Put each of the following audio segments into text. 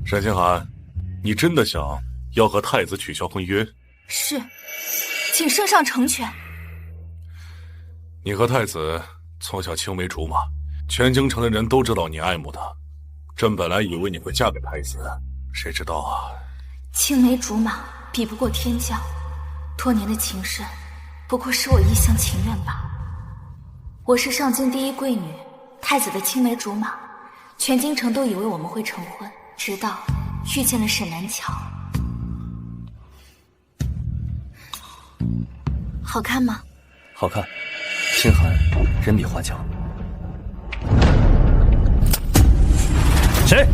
沈清寒，你真的想要和太子取消婚约？是，请圣上成全。你和太子从小青梅竹马，全京城的人都知道你爱慕他。朕本来以为你会嫁给太子，谁知道啊！青梅竹马比不过天降，多年的情深，不过是我一厢情愿罢了。我是上京第一贵女，太子的青梅竹马，全京城都以为我们会成婚，直到遇见了沈南桥。好看吗？好看。清寒人比花娇。谁？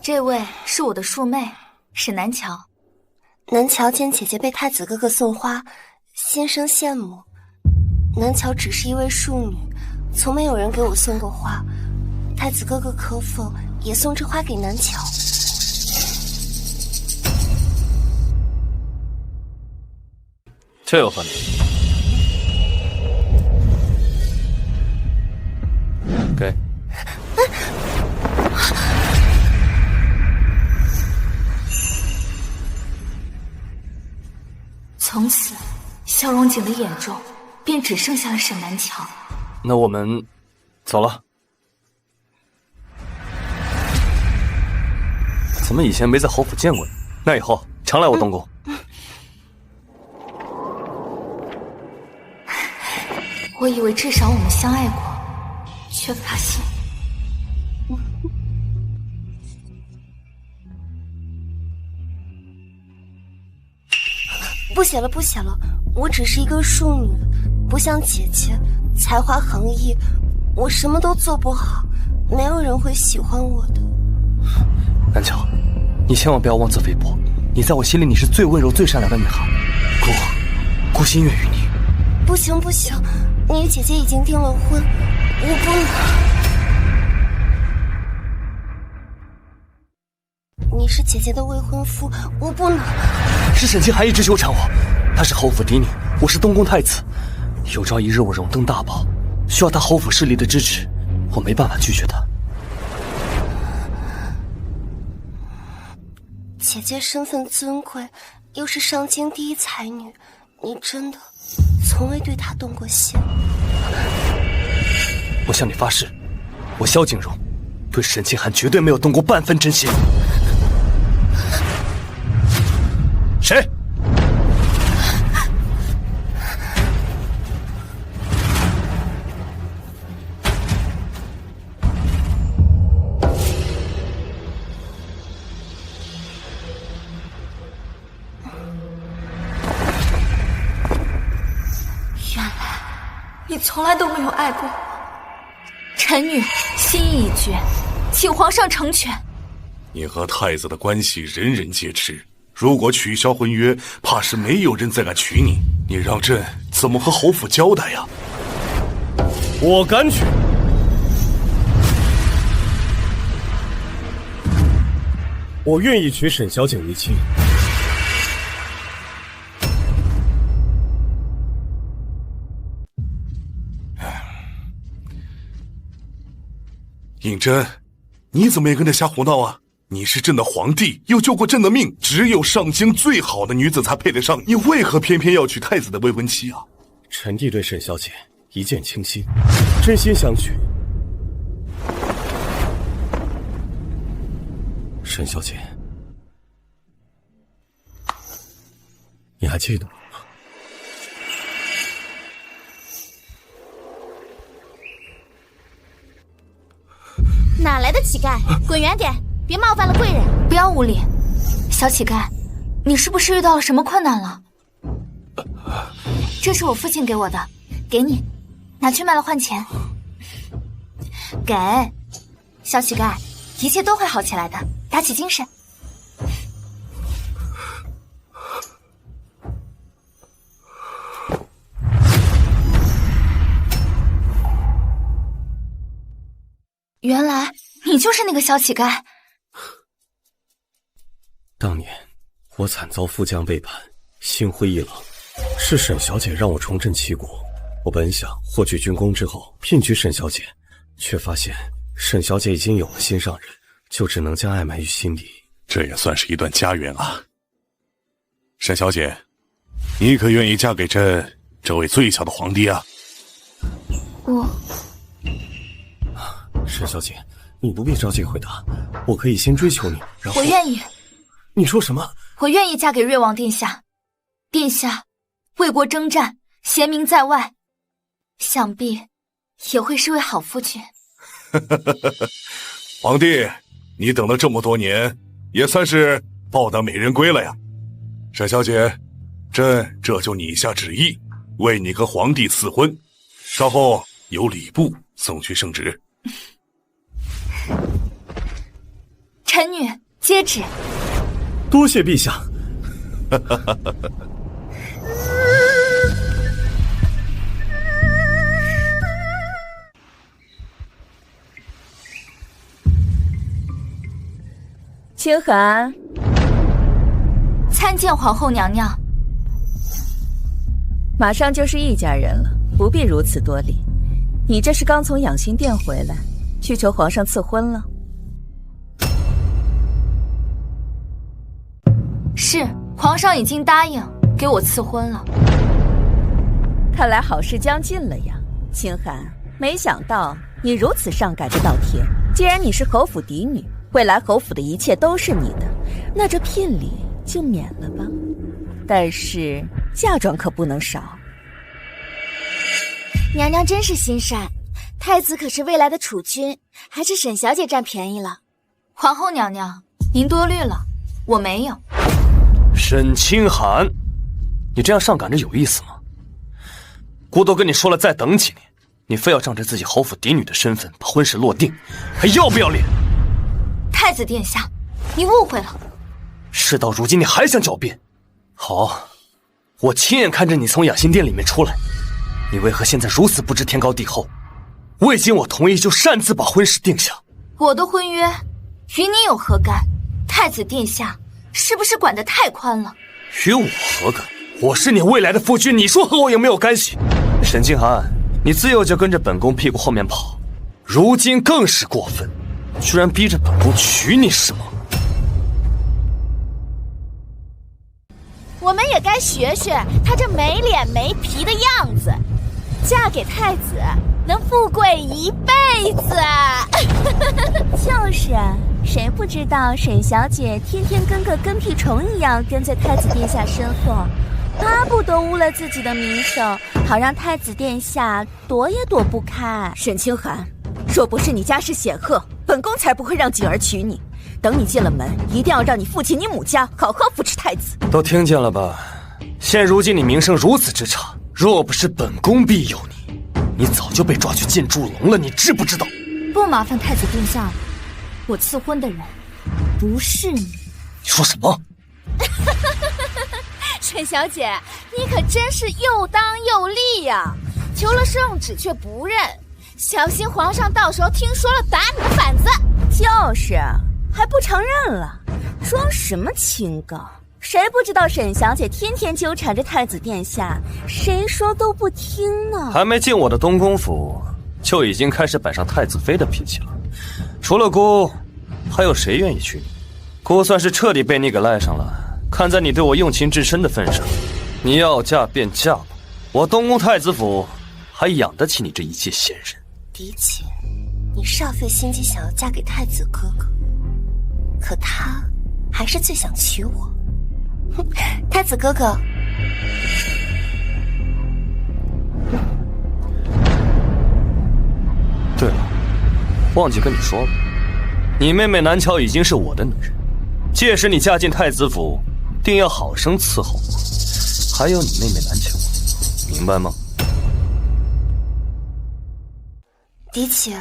这位是我的庶妹沈南桥。南桥见姐姐被太子哥哥送花，心生羡慕。南桥只是一位庶女，从没有人给我送过花。太子哥哥可否也送这花给南桥？这有何难？给。从此，萧荣景的眼中便只剩下了沈南桥。那我们走了。怎么以前没在侯府见过你？那以后常来我东宫。我以为至少我们相爱过，却发现……不写了，不写了，我只是一个庶女，不像姐姐才华横溢，我什么都做不好，没有人会喜欢我的。南桥，你千万不要妄自菲薄，你在我心里你是最温柔、最善良的女孩，孤心愿与你。不行不行，你与姐姐已经订了婚，我不能。你是姐姐的未婚夫，我不能。是沈清寒一直纠缠我，他是侯府嫡女，我是东宫太子，有朝一日我荣登大宝，需要他侯府势力的支持，我没办法拒绝他。姐姐身份尊贵，又是上京第一才女，你真的从未对她动过心？我向你发誓，我萧景荣对沈清寒绝对没有动过半分真心。谁？原来你从来都没有爱过我。臣女心意已决，请皇上成全。你和太子的关系人人皆知，如果取消婚约，怕是没有人再敢娶你。你让朕怎么和侯府交代呀？我敢娶。我愿意娶沈小景为妻。胤禛，你怎么也跟着瞎胡闹啊？你是朕的皇帝，又救过朕的命，只有上京最好的女子才配得上你，为何偏偏要娶太子的未婚妻啊？臣弟对沈小姐一见倾心，真心相许。沈小姐，你还记得我吗？哪来的乞丐？滚远点，别冒犯了贵人。不要无礼。小乞丐，你是不是遇到了什么困难了？这是我父亲给我的，给你，拿去卖了换钱。给，小乞丐，一切都会好起来的，打起精神。原来你就是那个小乞丐。当年我惨遭副将背叛，心灰意冷，是沈小姐让我重振旗鼓，我本想获取军功之后聘娶沈小姐，却发现沈小姐已经有了心上人，就只能将爱埋于心底。这也算是一段家缘啊。沈小姐，你可愿意嫁给这位最小的皇帝啊？沈小姐，你不必着急回答，我可以先追求你，然后……我愿意。你说什么？我愿意嫁给瑞王殿下。殿下为国征战，贤明在外，想必也会是位好父亲。皇帝，你等了这么多年，也算是抱得美人归了呀。沈小姐，朕这就拟下旨意，为你和皇帝赐婚，稍后由礼部送去圣旨。臣女接旨。多谢陛下。清寒，参见皇后娘娘。马上就是一家人了，不必如此多礼。你这是刚从养心殿回来，去求皇上赐婚了？是，皇上已经答应给我赐婚了。看来好事将近了呀，清寒。没想到你如此上赶着倒贴。既然你是侯府嫡女，未来侯府的一切都是你的，那这聘礼就免了吧。但是嫁妆可不能少。娘娘真是心善，太子可是未来的储君，还是沈小姐占便宜了。皇后娘娘，您多虑了，我没有。沈清寒，你这样上赶着有意思吗？姑都跟你说了，再等几年，你非要仗着自己侯府嫡女的身份把婚事落定，还要不要脸？太子殿下，你误会了。事到如今，你还想狡辩？好，我亲眼看着你从养心殿里面出来，你为何现在如此不知天高地厚？未经我同意就擅自把婚事定下。我的婚约与你有何干？太子殿下是不是管得太宽了？与我何干？我是你未来的夫君，你说和我有没有干系？沈清寒，你自幼就跟着本宫屁股后面跑，如今更是过分，居然逼着本宫娶你是吗？我们也该学学她这没脸没皮的样子，嫁给太子能富贵一辈子。就是啊，谁不知道沈小姐天天跟个跟屁虫一样跟在太子殿下身后，巴不得污了自己的名声，好让太子殿下躲也躲不开。沈清寒，若不是你家世显赫，本宫才不会让景儿娶你。等你进了门，一定要让你父亲你母家好好扶持太子。都听见了吧？现如今你名声如此之差，若不是本宫庇佑你，你早就被抓去进猪笼了，你知不知道？不麻烦太子殿下了，我赐婚的人不是你。你说什么？沈小姐，你可真是又当又立呀！求了圣旨却不认，小心皇上到时候听说了打你的板子。就是啊，还不承认了，装什么清高？谁不知道沈小姐天天纠缠着太子殿下，谁说都不听呢？还没进我的东宫府，就已经开始摆上太子妃的脾气了。除了姑，还有谁愿意娶你？姑算是彻底被你给赖上了。看在你对我用情至深的份上，你要嫁便嫁吧，我东宫太子府还养得起你这一介闲人。的确，你煞费心机想要嫁给太子哥哥，可他还是最想娶我。哼，太子哥哥，对了，忘记跟你说了，你妹妹南乔已经是我的女人，届时你嫁进太子府，定要好生伺候我。还有你妹妹南乔，明白吗？的确，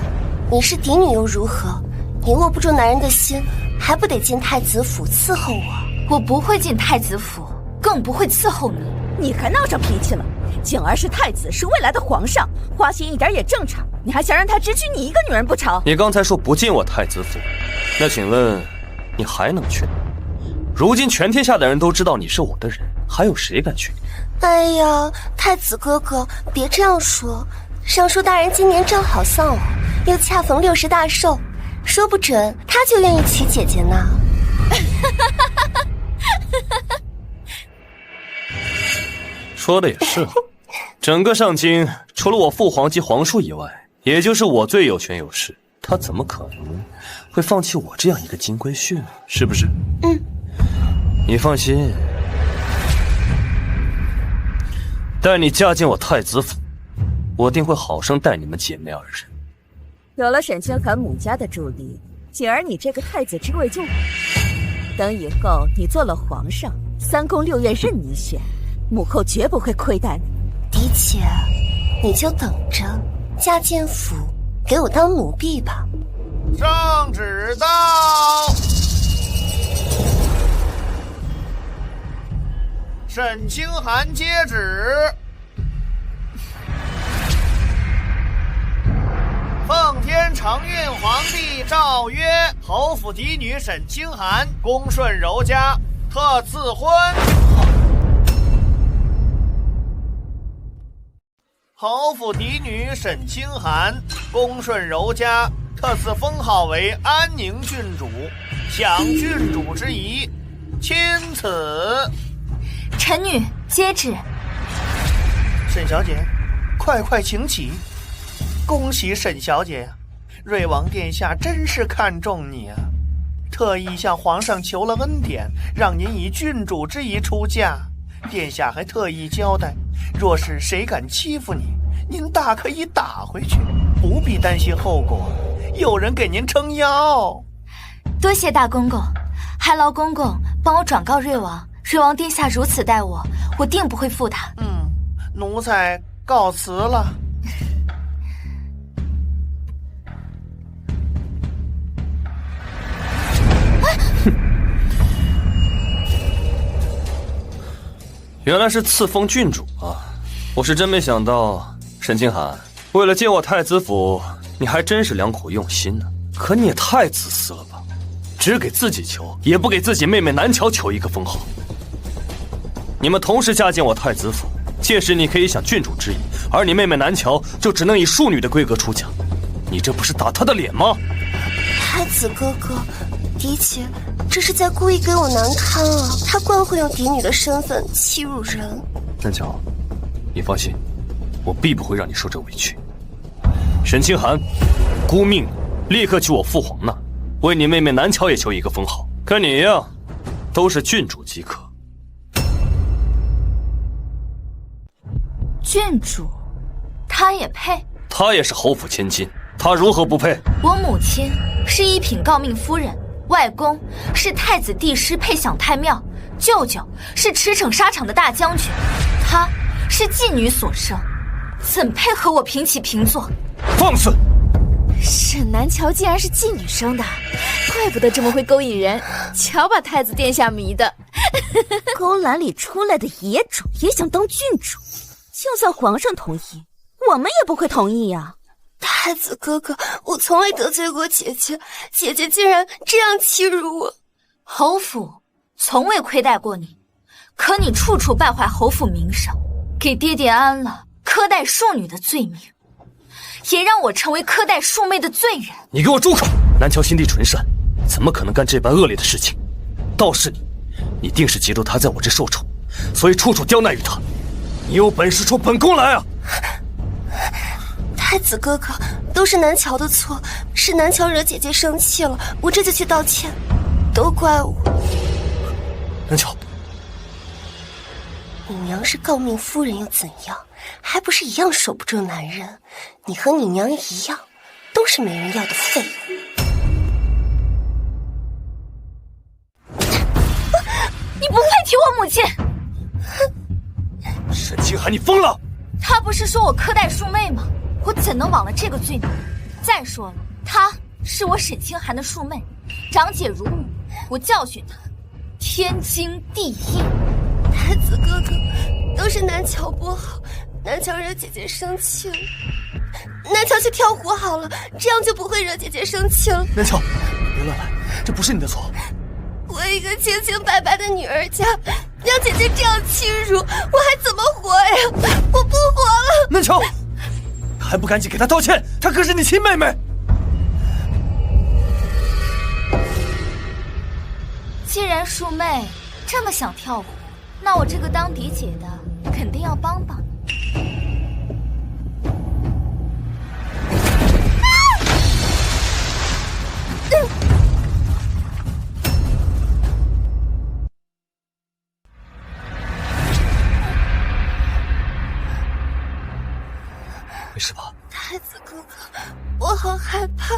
你是嫡女又如何？你握不住男人的心，还不得进太子府伺候我？我不会进太子府，更不会伺候你。你还闹上脾气了？景儿是太子，是未来的皇上，花心一点也正常。你还想让他只娶你一个女人不成？你刚才说不进我太子府，那请问你还能去哪？如今全天下的人都知道你是我的人，还有谁敢娶你？哎呀，太子哥哥，别这样说。尚书大人今年正好丧偶，又恰逢60大寿，说不准他就愿意娶姐姐呢。说的也是，整个上京除了我父皇及皇叔以外，也就是我最有权有势，他怎么可能会放弃我这样一个金龟婿呢？是不是？嗯，你放心，待你嫁进我太子府，我定会好生待你们姐妹2人。有了沈清寒母家的助力，景儿你这个太子之位就稳。等以后你做了皇上，3宫6院任你选，母后绝不会亏待你。嫡姐，你就等着嫁进府给我当奴婢吧。圣旨到。沈清寒接旨。奉天承运皇帝诏曰：侯府嫡女沈清寒，恭顺柔家，特赐婚。侯府嫡女沈清寒，恭顺柔家，特赐封号为安宁郡主，享郡主之仪，钦此。臣女接旨。沈小姐，快请起。恭喜沈小姐呀，瑞王殿下真是看重你啊，特意向皇上求了恩典，让您以郡主之仪出嫁。殿下还特意交代，若是谁敢欺负你，您大可以打回去，不必担心后果，有人给您撑腰。多谢大公公，还劳公公帮我转告瑞王，瑞王殿下如此待我，我定不会负他。奴才告辞了。原来是赐封郡主啊！我是真没想到，沈清寒，为了进我太子府，你还真是良苦用心呢。可你也太自私了吧，只给自己求，也不给自己妹妹南乔求一个封号。你们同时嫁进我太子府，届时你可以享郡主之仪，而你妹妹南乔就只能以庶女的规格出嫁，你这不是打她的脸吗？太子哥哥，嫡姐这是在故意给我难堪啊！他惯会用嫡女的身份欺辱人。南乔，你放心，我必不会让你受这委屈。沈清寒，孤命立刻去我父皇那，为你妹妹南乔也求一个封号。跟你一样，都是郡主即可。郡主，她也配？她也是侯府千金，她如何不配？我母亲是一品诰命夫人，外公是太子帝师配享太庙，舅舅是驰骋沙场的大将军，她是妓女所生，怎配和我平起平坐？放肆！沈南乔竟然是妓女生的，怪不得这么会勾引人，瞧把太子殿下迷的。勾栏里出来的野种也想当郡主，就算皇上同意，我们也不会同意呀。太子哥哥，我从未得罪过姐姐，姐姐竟然这样欺辱我。侯府从未亏待过你，可你处处败坏侯府名声，给爹爹安了苛待庶女的罪名，也让我成为苛待庶妹的罪人。你给我住口！南乔心地纯善，怎么可能干这般恶劣的事情？倒是你定是嫉妒他在我这受宠，所以处处刁难于他。你有本事出本宫来啊！太子哥哥，都是南乔的错，是南乔惹姐姐生气了，我这就去道歉，都怪我。南乔，你娘是诰命夫人又怎样，还不是一样守不住男人？你和你娘一样，都是没人要的废物。你不配提我母亲！沈清寒，你疯了！他不是说我苛待庶妹吗？我怎能忘了这个罪名？再说了，她是我沈清寒的庶妹，长姐如母，我教训她，天经地义。太子哥哥，都是南乔不好，南乔惹姐姐生气了，南乔去跳湖好了，这样就不会惹姐姐生气了。南乔，别乱来，这不是你的错。我一个清清白白的女儿家，让姐姐这样欺辱，我还怎么活呀？我不活了！南乔，还不赶紧给她道歉？她可是你亲妹妹。既然树妹这么想跳舞，那我这个当嫡姐的肯定要帮帮你。没事吧？太子哥哥，我好害怕，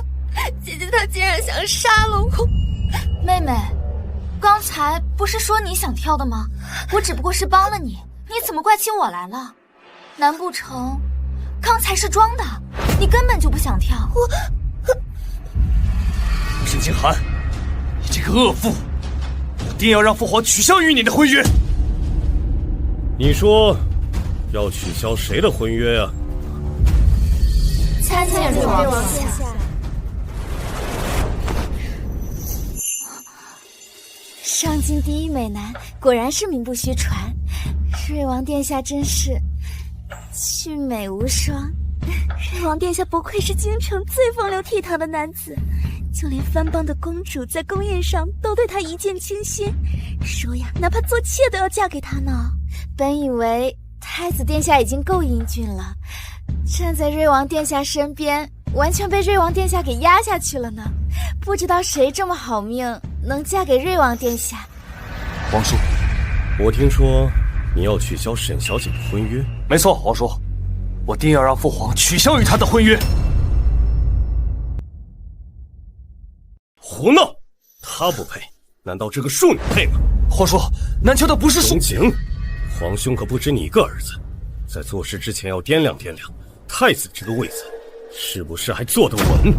姐姐她竟然想杀了我。妹妹，刚才不是说你想跳的吗？我只不过是帮了你，你怎么怪起我来了？难不成刚才是装的？你根本就不想跳？沈清寒，你这个恶妇，我定要让父皇取消与你的婚约。你说要取消谁的婚约啊？参见瑞王殿下。上京第一美男，果然是名不虚传。瑞王殿下真是俊美无双。瑞王殿下不愧是京城最风流倜傥的男子，就连藩邦的公主在宫宴上都对他一见倾心，说呀，哪怕做妾都要嫁给他呢。本以为太子殿下已经够英俊了，站在瑞王殿下身边，完全被瑞王殿下给压下去了呢。不知道谁这么好命，能嫁给瑞王殿下。皇叔，我听说你要取消沈小姐的婚约。没错，皇叔，我定要让父皇取消与她的婚约。胡闹！她不配，难道这个庶女配吗？皇叔，南乔的不是荣景，皇兄可不止你一个儿子，在做事之前要掂量掂量，太子这个位子是不是还坐得稳？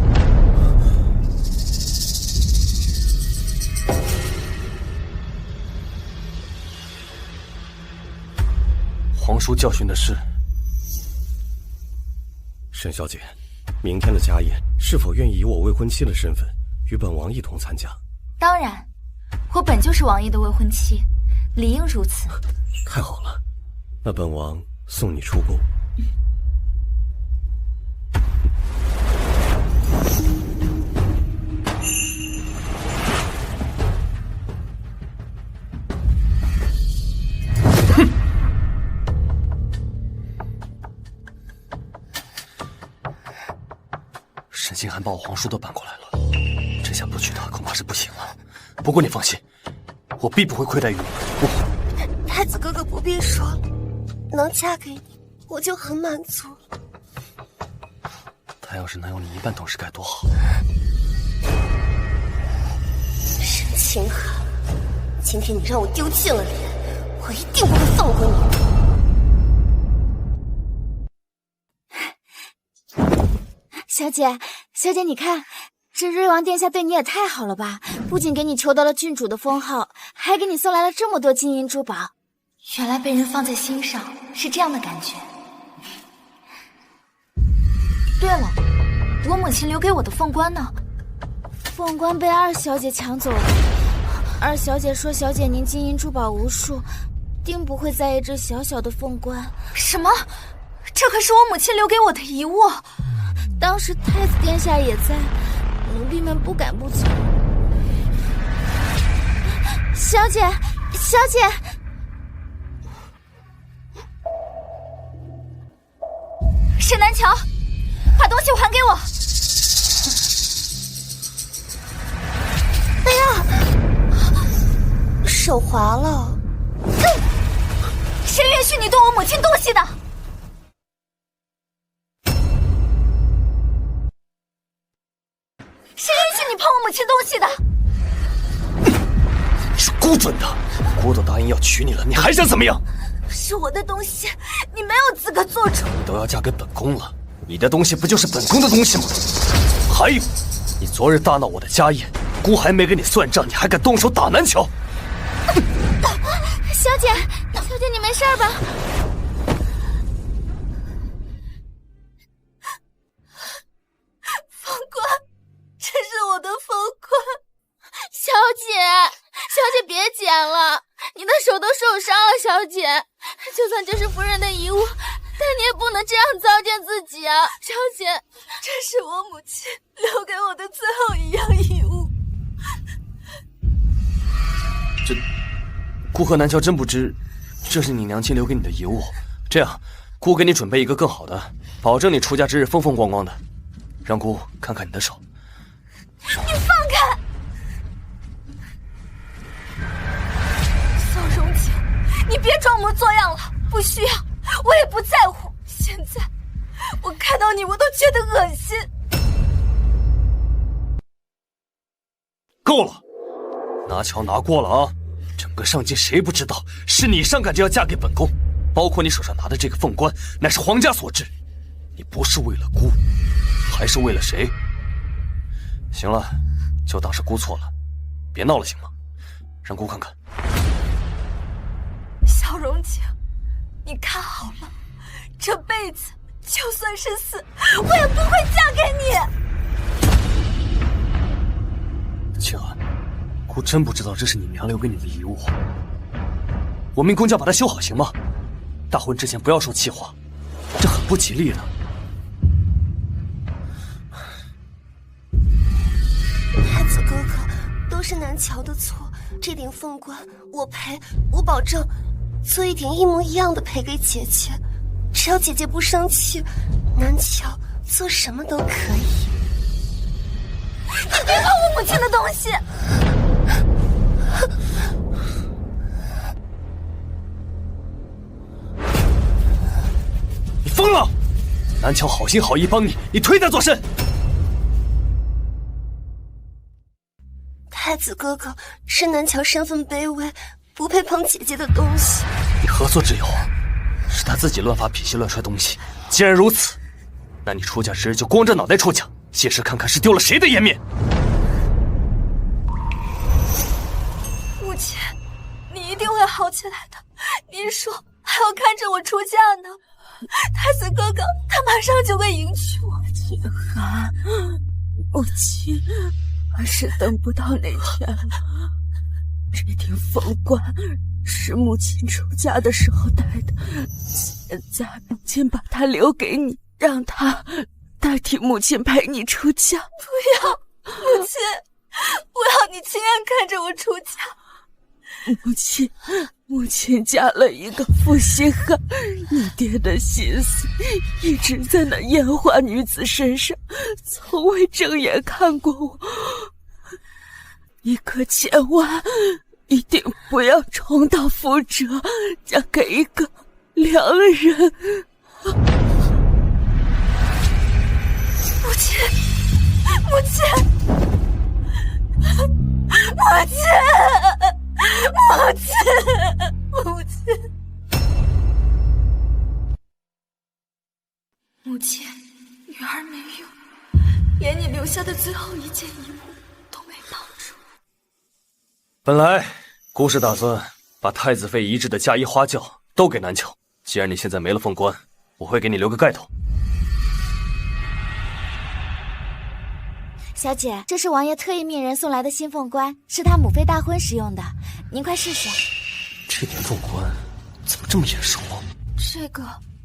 皇叔教训的是沈小姐，明天的家宴是否愿意以我未婚妻的身份与本王一同参加？当然，我本就是王爷的未婚妻，理应如此。太好了，那本王送你出宫。沈清寒把我皇叔都搬过来了，这下不娶她恐怕是不行了。不过你放心，我必不会亏待于你。太子哥哥不必说了，能嫁给你，我就很满足了。他要是能有你一半懂事该多好。沈清寒，今天你让我丢尽了脸，我一定不会放过你。小姐，你看，这瑞王殿下对你也太好了吧！不仅给你求得了郡主的封号，还给你送来了这么多金银珠宝。原来被人放在心上是这样的感觉。对了，我母亲留给我的凤冠呢？凤冠被二小姐抢走了。二小姐说，小姐您金银珠宝无数，定不会在意这小小的凤冠。什么？这可是我母亲留给我的遗物。当时太子殿下也在，奴婢们不敢不抢。小姐，沈南乔，把东西还给我！哎呀，手滑了。谁允许你动我母亲东西的？谁允许你碰我母亲东西的？你是孤准的，郭都答应要娶你了，你还想怎么样？是我的东西，你没有资格做主。你都要嫁给本宫了，你的东西不就是本宫的东西吗？还有，你昨日大闹我的家宴，姑还没给你算账，你还敢动手打南乔？小姐，你没事吧？凤冠，这是我的凤冠。小姐别捡了，你的手都受伤了，小姐。就算这是夫人的遗物，但你也不能这样糟践自己啊，小姐。这是我母亲留给我的最后一样遗物。这，姑和南乔真不知，这是你娘亲留给你的遗物。这样，姑给你准备一个更好的，保证你出嫁之日风风光光的。让姑看看你的手。你放开！萧荣景，你别装模作样了，不需要，我也不在乎。现在，我看到你我都觉得恶心。够了，拿桥拿过了啊！整个上界谁不知道是你上赶着要嫁给本宫，包括你手上拿的这个凤冠，乃是皇家所制。你不是为了姑，还是为了谁？行了，就当是姑错了，别闹了行吗？让姑看看。萧荣景，你看好了，这辈子就算是死，我也不会嫁给你。清寒，姑真不知道这是你娘留给你的遗物。我命工匠把它修好行吗？大婚之前不要说气话，这很不吉利的。太子哥哥，都是南乔的错，这顶凤冠我赔，我保证做一顶一模一样的赔给姐姐，只要姐姐不生气，南乔做什么都可以。你别碰我母亲的东西！你疯了！南乔好心好意帮你，你推他作甚？太子哥哥，是南乔身份卑微，不配碰姐姐的东西。你何所之有？是他自己乱发脾气，乱摔东西。既然如此，那你出嫁时就光着脑袋出嫁，届时看看是丢了谁的颜面。母亲，你一定会好起来的。您说还要看着我出嫁呢。太子哥哥，他马上就会迎娶我。清寒，母亲还是等不到那天了。这顶凤冠是母亲出嫁的时候戴的，现在母亲把它留给你，让它代替母亲陪你出嫁。不要，母亲，我要你亲眼看着我出嫁。母亲嫁了一个负心汉，你爹的心思一直在那烟花女子身上，从未正眼看过我。你可千万一定不要重蹈覆辙，嫁给一个良人。母亲，母亲，母亲，母亲，母亲，母亲，女儿没用，连你留下的最后一件遗物都没帮助。本来姑是打算把太子妃遗制的嫁衣花轿都给南乔，既然你现在没了凤冠，我会给你留个盖头。小姐，这是王爷特意命人送来的新凤冠，是他母妃大婚时用的，您快试试。这顶凤冠怎么这么眼熟？这个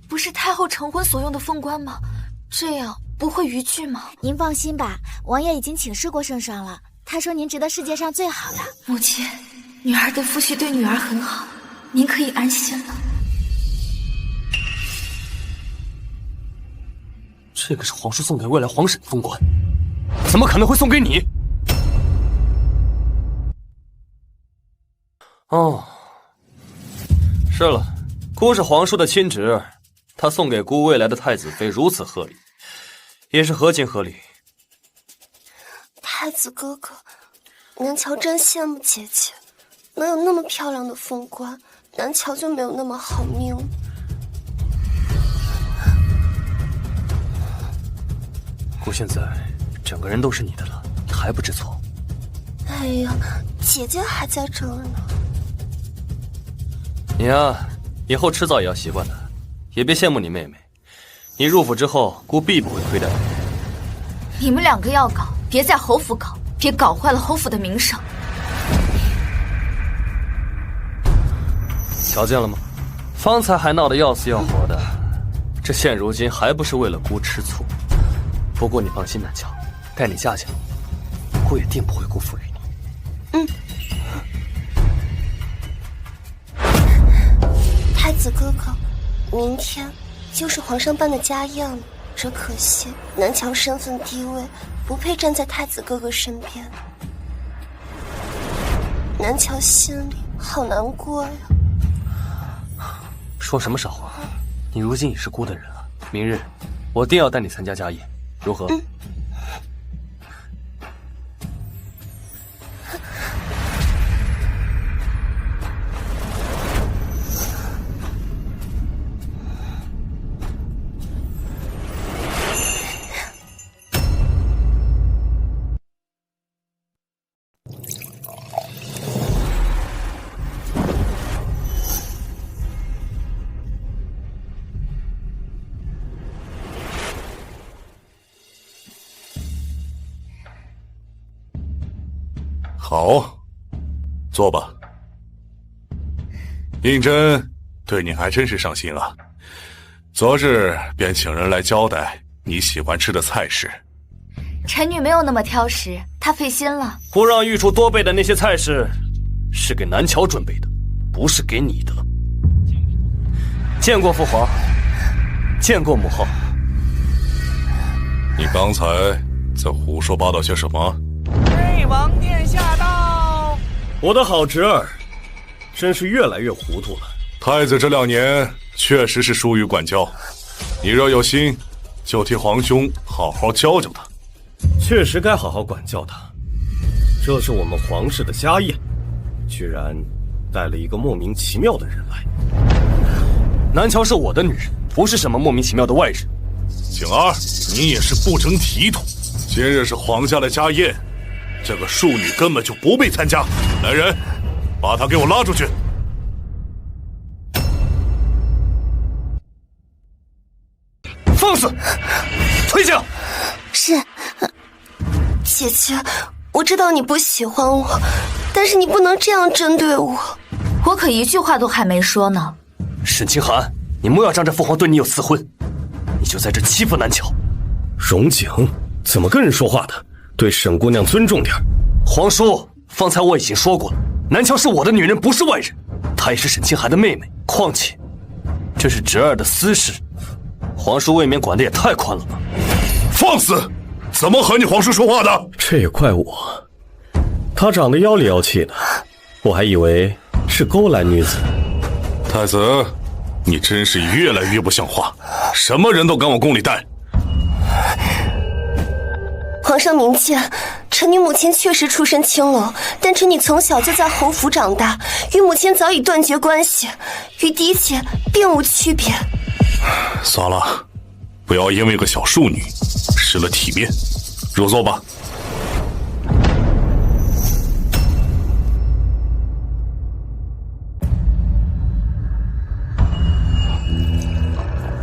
不是太后成婚所用的凤冠吗？这样不会逾矩吗？您放心吧，王爷已经请示过圣上了，他说您值得世界上最好的。母亲，女儿的夫婿对女儿很好，您可以安心了。这个是皇叔送给未来皇婶的凤冠，怎么可能会送给你？哦，是了，姑是皇叔的亲侄，他送给姑未来的太子妃如此贺礼，也是合情合理。太子哥哥，南乔真羡慕姐姐，能有那么漂亮的凤冠，南乔就没有那么好命。姑现在整个人都是你的了，你还不知错？哎呀，姐姐还在这儿呢。你呀，以后迟早也要习惯的，也别羡慕你妹妹。你入府之后，姑必不会亏待你。你们两个要搞，别在侯府搞，别搞坏了侯府的名声。瞧见了吗？方才还闹得要死要活的，这现如今还不是为了姑吃醋？不过你放心，南乔，待你嫁进来，姑也定不会辜负于你。太子哥哥，明天就是皇上办的家宴了，只可惜南乔身份低微，不配站在太子哥哥身边。南乔心里好难过呀。说什么傻话！你如今已是姑的人了，明日我定要带你参加家宴，如何？好，坐吧。胤禛对你还真是上心啊，昨日便请人来交代你喜欢吃的菜式。臣女没有那么挑食，她费心了。姑让御厨多备的那些菜式，是给南乔准备的，不是给你的。见过父皇，见过母后。你刚才在胡说八道些什么？瑞王殿下到。我的好侄儿，真是越来越糊涂了。太子这2年确实是疏于管教，你若有心，就替皇兄好好教教他。确实该好好管教他。这是我们皇室的家宴，居然带了一个莫名其妙的人来。南乔是我的女人，不是什么莫名其妙的外人。景儿，你也是不争体统。今日是皇家的家宴，这个庶女根本就不配参加。来人，把她给我拉出去。放肆！退下！是，姐姐，我知道你不喜欢我，但是你不能这样针对我。我可一句话都还没说呢。沈清寒，你莫要仗着父皇对你有赐婚，你就在这欺负南乔。荣景，怎么跟人说话的？对沈姑娘尊重点。皇叔，方才我已经说过了，南乔是我的女人，不是外人，她也是沈清寒的妹妹。况且，这是侄儿的私事，皇叔未免管得也太宽了吧？放肆！怎么和你皇叔说话的？这也怪我，她长得妖里妖气的，我还以为是勾栏女子。太子，你真是越来越不像话，什么人都敢往宫里带。皇上明鉴，臣女母亲确实出身青楼，但臣女从小就在侯府长大，与母亲早已断绝关系，与嫡妾并无区别。算了，不要因为个小庶女失了体面。入座吧。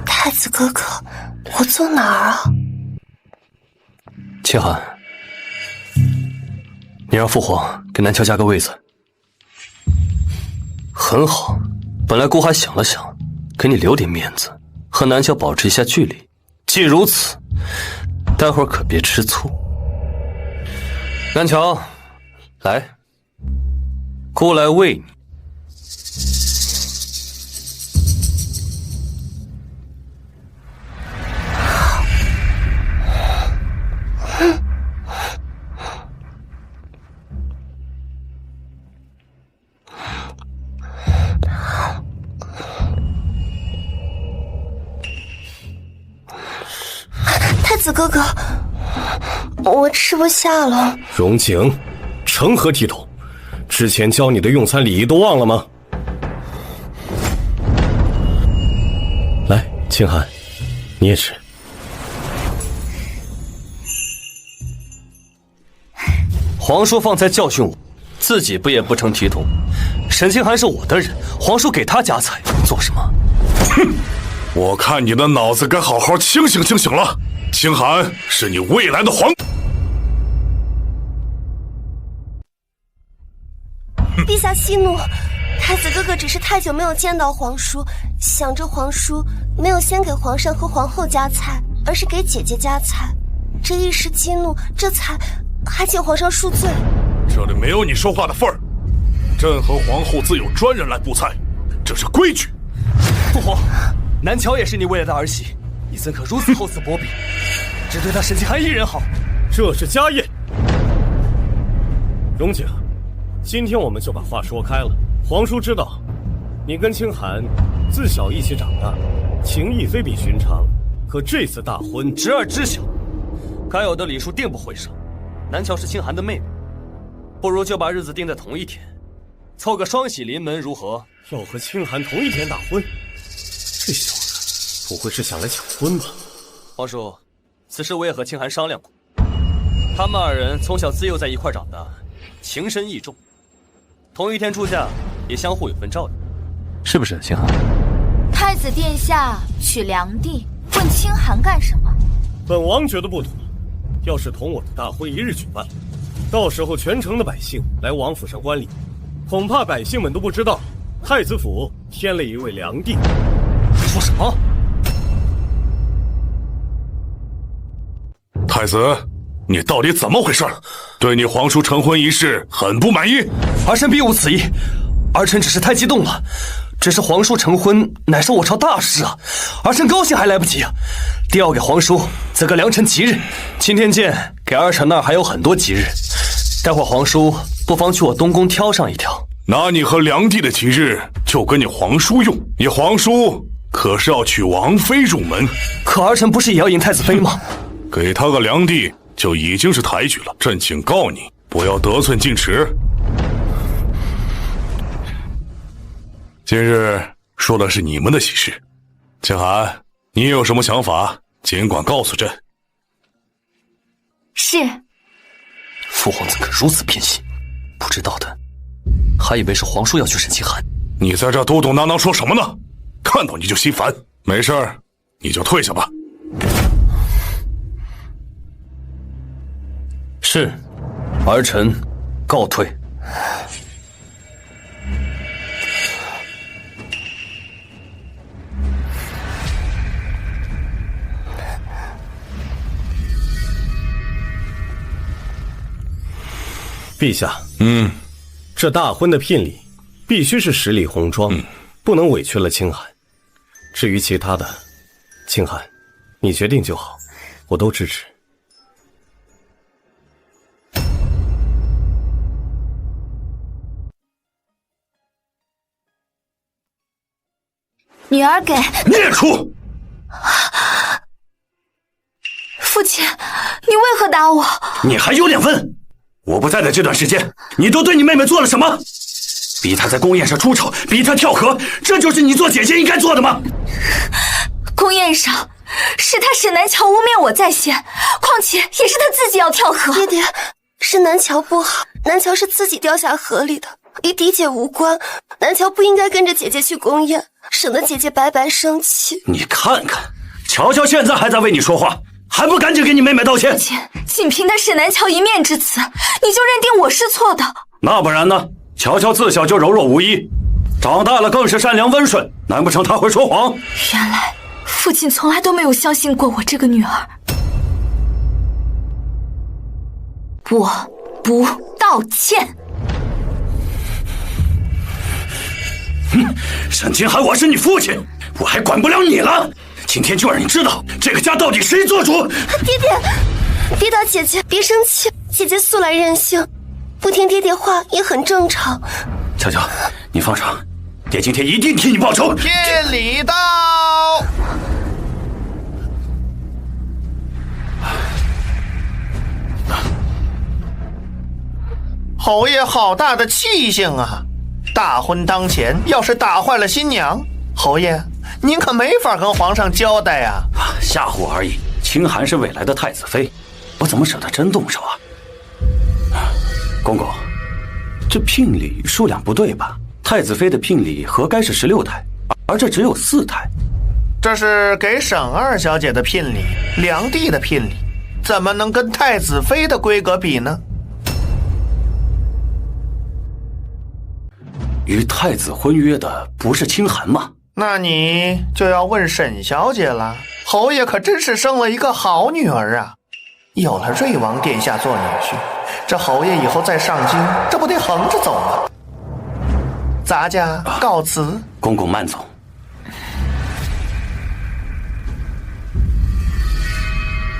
太子哥哥，我坐哪儿啊？清寒，你让父皇给南乔加个位子。很好，本来姑还想了想，给你留点面子，和南乔保持一下距离。既如此，待会儿可别吃醋。南乔，来，姑来喂你。太子哥哥，我吃不下了。荣景，成何体统？之前教你的用餐礼仪都忘了吗？来，清寒，你也吃。皇叔方才教训我，自己不也不成体统。沈清寒是我的人，皇叔给他夹菜，做什么？哼！我看你的脑子该好好清醒清醒了。清寒是你未来的皇。陛下息怒，太子哥哥只是太久没有见到皇叔，想着皇叔没有先给皇上和皇后夹菜，而是给姐姐夹菜，这一时激怒，这才还请皇上恕罪。这里没有你说话的份儿。朕和皇后自有专人来布菜，这是规矩。父皇，南乔也是你未来的儿媳，你怎可如此厚此薄彼？只对她沈清寒一人好。这是家宴。荣景，今天我们就把话说开了。皇叔知道，你跟清寒自小一起长大，情谊非比寻常。可这次大婚，侄儿知晓，该有的礼数定不会少。南乔是清寒的妹妹，不如就把日子定在同一天，凑个双喜临门，如何？要和清寒同一天大婚，这小子不会是想来抢婚吧？皇叔，此事我也和清寒商量过，他们二人从小自幼在一块长大，情深意重，同一天出嫁也相互有份照应，是不是清寒？太子殿下娶良娣，问清寒干什么？本王觉得不妥，要是同我的大婚一日举办，到时候全城的百姓来王府上观礼，恐怕百姓们都不知道太子府添了一位良娣。说什么？太子，你到底怎么回事？对你皇叔成婚一事很不满意？儿臣并无此意，儿臣只是太激动了。只是皇叔成婚乃是我朝大事啊，儿臣高兴还来不及啊！定要给皇叔择个良辰吉日。青天剑给儿臣那儿还有很多吉日，待会皇叔不妨去我东宫挑上一挑。拿你和良娣的吉日就跟你皇叔用，你皇叔可是要娶王妃入门。可儿臣不是也要迎太子妃吗？给他个良娣就已经是抬举了，朕警告你，不要得寸进尺。今日说的是你们的喜事，清寒，你有什么想法，尽管告诉朕。是。父皇怎可如此偏心？不知道的，还以为是皇叔要去沈清寒。你在这嘟嘟囔囔说什么呢？看到你就心烦。没事儿，你就退下吧。是，儿臣告退。陛下，这大婚的聘礼必须是十里红妆，不能委屈了清寒。至于其他的，清寒，你决定就好，我都支持。女儿给孽畜！父亲，你为何打我？你还有脸问？我不在的这段时间，你都对你妹妹做了什么？逼她在宫宴上出丑，逼她跳河，这就是你做姐姐应该做的吗？宫宴上是他沈南乔污蔑我在先，况且也是他自己要跳河。爹爹，是南乔不好，南乔是自己掉下河里的，与嫡姐无关。南乔不应该跟着姐姐去宫宴，省得姐姐白白生气。你看看，乔乔现在还在为你说话，还不赶紧给你妹妹道歉？父亲，仅凭他沈南乔一面之词，你就认定我是错的？那不然呢？乔乔自小就柔弱无依，长大了更是善良温顺，难不成她会说谎？原来父亲从来都没有相信过我这个女儿。我不道歉。哼，沈清寒，我是你父亲，我还管不了你了。今天就让你知道这个家到底谁做主。爹爹，爹大姐姐别生气，姐姐素来任性，不听爹爹话也很正常。乔乔，你放手，爹今天一定替你报仇。天理到。侯爷好大的气性啊！大婚当前，要是打坏了新娘，侯爷您可没法跟皇上交代呀。吓唬而已，清寒是未来的太子妃，我怎么舍得真动手啊？公公，这聘礼数量不对吧？太子妃的聘礼合该是16台，而这只有4台。这是给沈二小姐的聘礼，良娣的聘礼，怎么能跟太子妃的规格比呢？与太子婚约的不是清寒吗？那你就要问沈小姐了。侯爷可真是生了一个好女儿啊！有了瑞王殿下做女婿，这侯爷以后再上京，这不得横着走吗？咱家告辞。公公慢走。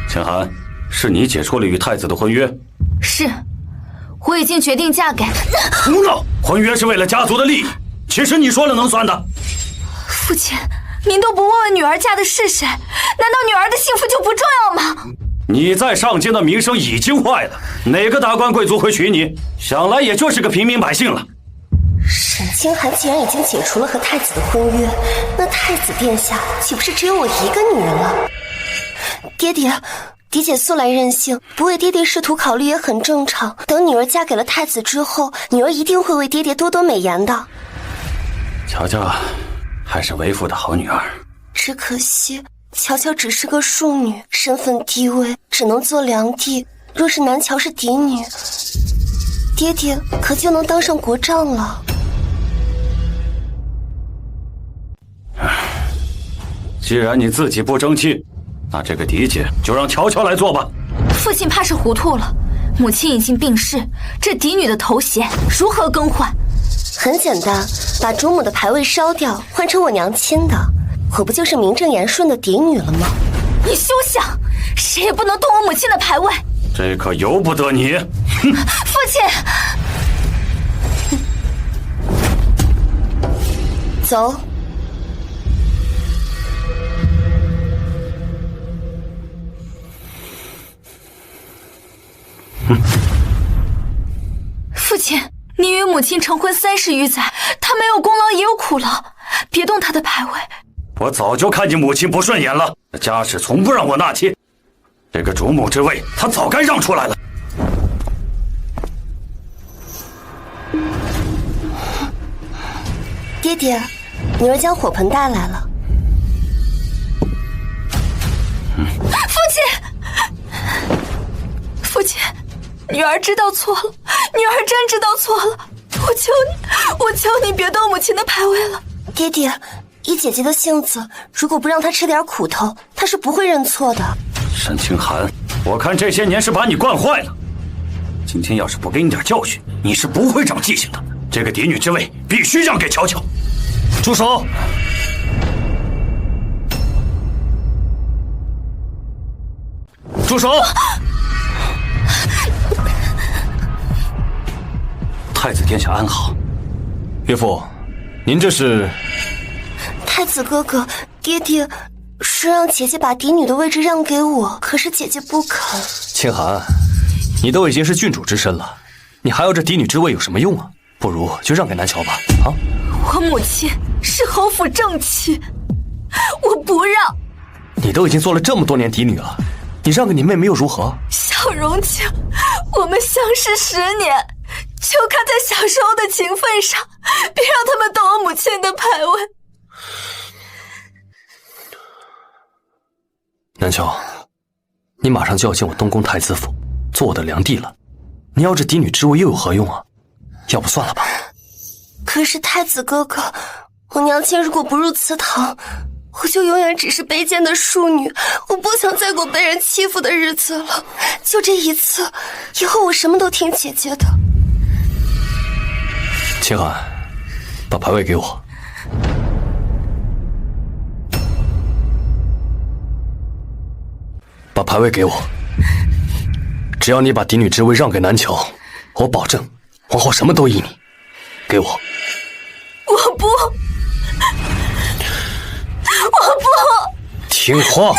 清寒，是你解除了与太子的婚约？是，我已经决定嫁给。胡闹！婚约是为了家族的利益，岂是你说了能算的？父亲，您都不问问女儿嫁的是谁，难道女儿的幸福就不重要吗？你在上京的名声已经坏了，哪个达官贵族会娶你？想来也就是个平民百姓了。沈清寒既然已经解除了和太子的婚约，那太子殿下岂不是只有我一个女人了？爹爹，嫡姐素来任性，不为爹爹试图考虑也很正常。等女儿嫁给了太子之后，女儿一定会为爹爹多多美言的。乔乔，还是为父的好女儿。只可惜乔乔只是个庶女，身份低微，只能做良弟。若是南乔是嫡女，爹爹可就能当上国丈了。既然你自己不争气，那这个嫡姐就让乔乔来做吧。父亲怕是糊涂了，母亲已经病逝，这嫡女的头衔如何更换？很简单，把主母的牌位烧掉，换成我娘亲的，我不就是名正言顺的嫡女了吗？你休想，谁也不能动我母亲的牌位。这可由不得你。父亲，走。父亲，您与母亲成婚30余载，她没有功劳也有苦劳，别动她的牌位。我早就看你母亲不顺眼了，家事从不让我纳妾，这个主母之位，她早该让出来了。爹爹，女儿将火盆带来了。父亲，父亲，女儿知道错了，女儿真知道错了，我求你别动母亲的牌位了。爹爹，以姐姐的性子，如果不让她吃点苦头，她是不会认错的。沈清寒，我看这些年是把你惯坏了，今天要是不给你点教训，你是不会长记性的。这个嫡女之位必须让给乔乔。住手！住手！太子殿下安好。岳父，您这是？太子哥哥，爹爹是让姐姐把嫡女的位置让给我，可是姐姐不肯。清寒，你都已经是郡主之身了，你还要这嫡女之位有什么用啊？不如就让给南乔吧。啊！我母亲是侯府正妻，我不让。你都已经做了这么多年嫡女了，你让给你妹妹又如何？小荣情，我们相识10年，就看在小时候的情分上，别让他们动我母亲的牌位。南乔，你马上就要进我东宫太子府，做我的良弟了，你要这嫡女之位又有何用啊？要不算了吧。可是太子哥哥，我娘亲如果不入祠堂，我就永远只是卑贱的庶女，我不想再过被人欺负的日子了。就这一次，以后我什么都听姐姐的。清寒，把牌位给我。把牌位给我。只要你把嫡女之位让给南乔，我保证往后什么都依你。给我。我不。听话。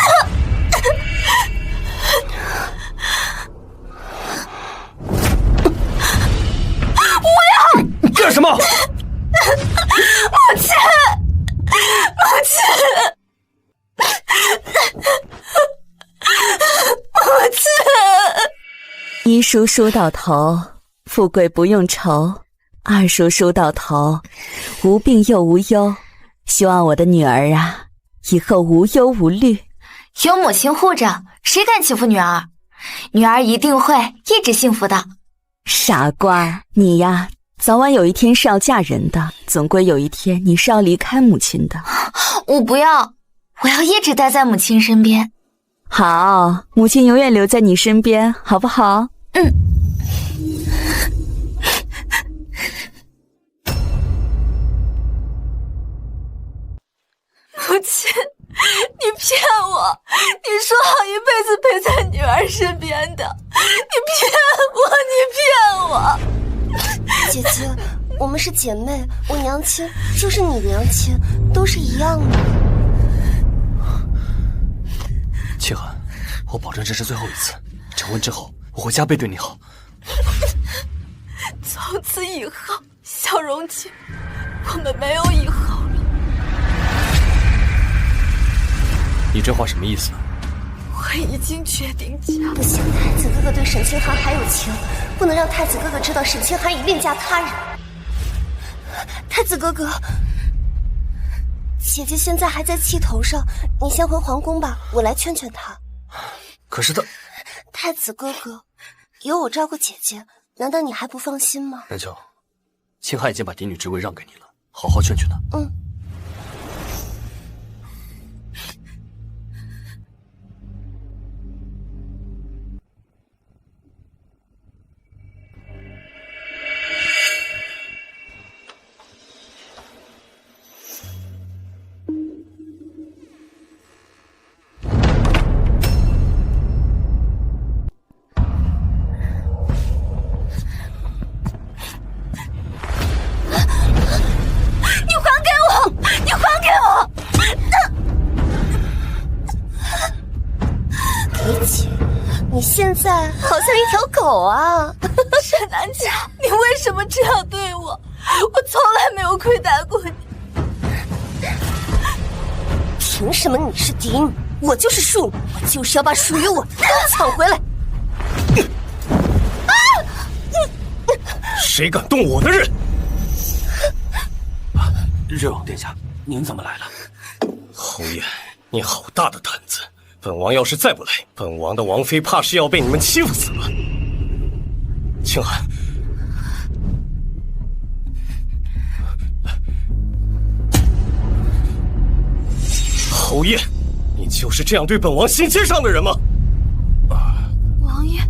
我要干什么？母亲，母亲，母亲。一书书到头，富贵不用愁；二书书到头，无病又无忧。希望我的女儿啊，以后无忧无虑。有母亲护着，谁敢欺负女儿？女儿一定会一直幸福的。傻瓜，你呀，早晚有一天是要嫁人的，总归有一天你是要离开母亲的。我不要，我要一直待在母亲身边。好，母亲永远留在你身边，好不好？母亲，你骗我！你说好一辈子陪在女儿身边的，你骗我！姐姐，我们是姐妹，我娘亲就是你娘亲，都是一样的。清寒，我保证这是最后一次。成婚之后，我会加倍对你好。从此以后，小荣姐，我们没有以后了。你这话什么意思？我已经决定嫁。不行，太子哥哥对沈清寒还有情，不能让太子哥哥知道沈清寒已另嫁他人。太子哥哥，姐姐现在还在气头上，你先回皇宫吧，我来劝劝她。可是他……太子哥哥，有我照顾姐姐，难道你还不放心吗？南秋，清寒已经把嫡女之位让给你了，好好劝劝她。现在好像一条狗啊！沈南桥，你为什么这样对我？我从来没有亏待过你。凭什么你是嫡女，我就是庶女？我就是要把属于我的都抢回来！谁敢动我的人？瑞王殿下，您怎么来了？侯爷，你好大的胆子！本王要是再不来，本王的王妃怕是要被你们欺负死了。清寒，侯爷，你就是这样对本王心尖上的人吗？王爷，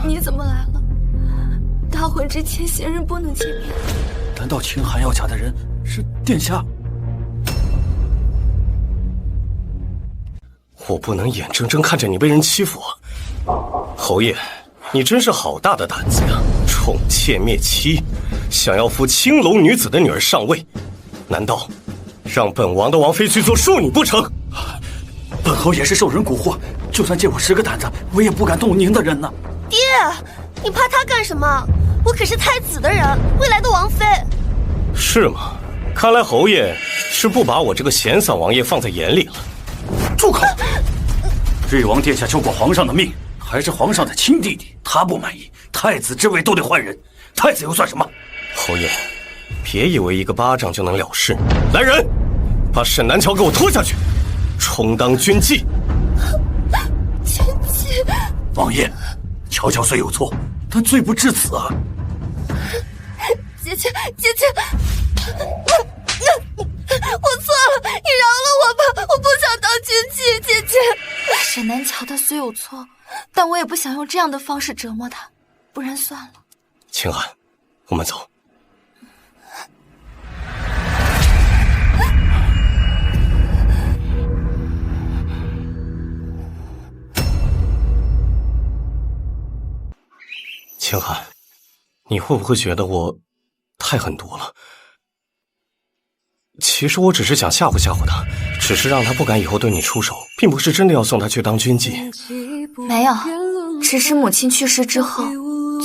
你怎么来了？大婚之前，贤人不能见面。难道清寒要嫁的人是殿下？我不能眼睁睁看着你被人欺负啊！侯爷，你真是好大的胆子呀！宠妾灭妻，想要扶青楼女子的女儿上位，难道让本王的王妃去做庶女不成？本侯也是受人蛊惑，就算借我10个胆子，我也不敢动您的人呢。爹，你怕他干什么？我可是太子的人，未来的王妃。是吗？看来侯爷是不把我这个闲散王爷放在眼里了。住口！瑞王殿下救过皇上的命，还是皇上的亲弟弟，他不满意，太子之位都得换人，太子又算什么？侯爷，别以为一个巴掌就能了事。来人，把沈南桥给我拖下去，充当军妓。军妓？王爷，乔乔虽有错，但罪不至此啊！姐姐，我错了，你饶了我吧，我不想当军妓，姐姐。沈南桥他虽有错，但我也不想用这样的方式折磨他，不然算了。清寒，我们走。清寒，你会不会觉得我太狠毒了？其实我只是想吓唬吓唬他，只是让他不敢以后对你出手，并不是真的要送他去当军妓。没有，只是母亲去世之后，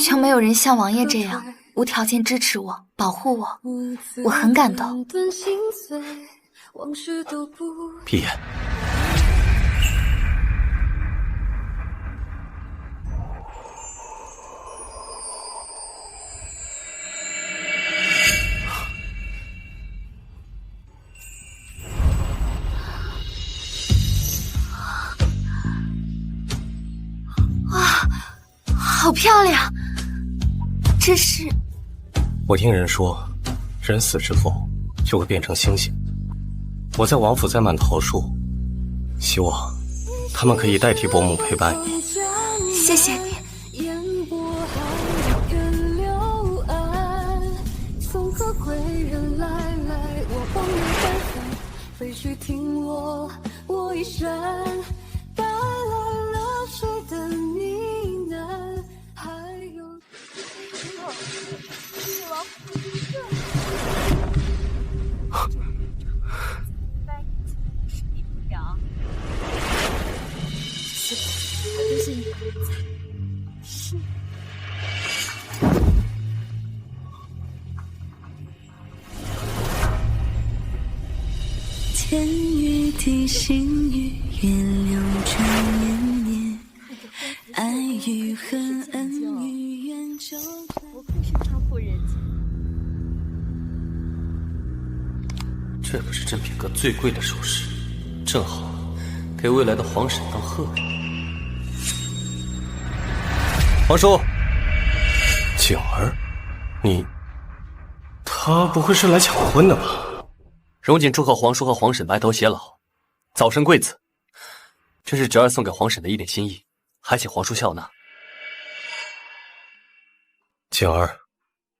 就没有人像王爷这样无条件支持我、保护我，我很感动。闭眼。好漂亮！这是我听人说，人死之后就会变成星星。我在王府栽满桃树，希望他们可以代替伯母陪伴你。谢谢你。废墟听落，我一闪，带来了谁的呢喃？还有天雨地心雨，月流转年年，爱与恨，恩与怨，纠缠。不愧是他夫人家。这可是镇品阁最贵的首饰，正好给未来的皇婶当贺礼。皇叔，景儿，他不会是来抢婚的吧？荣锦祝贺皇叔和皇婶白头偕老，早生贵子。这是侄儿送给皇婶的一点心意，还请皇叔笑纳。景儿，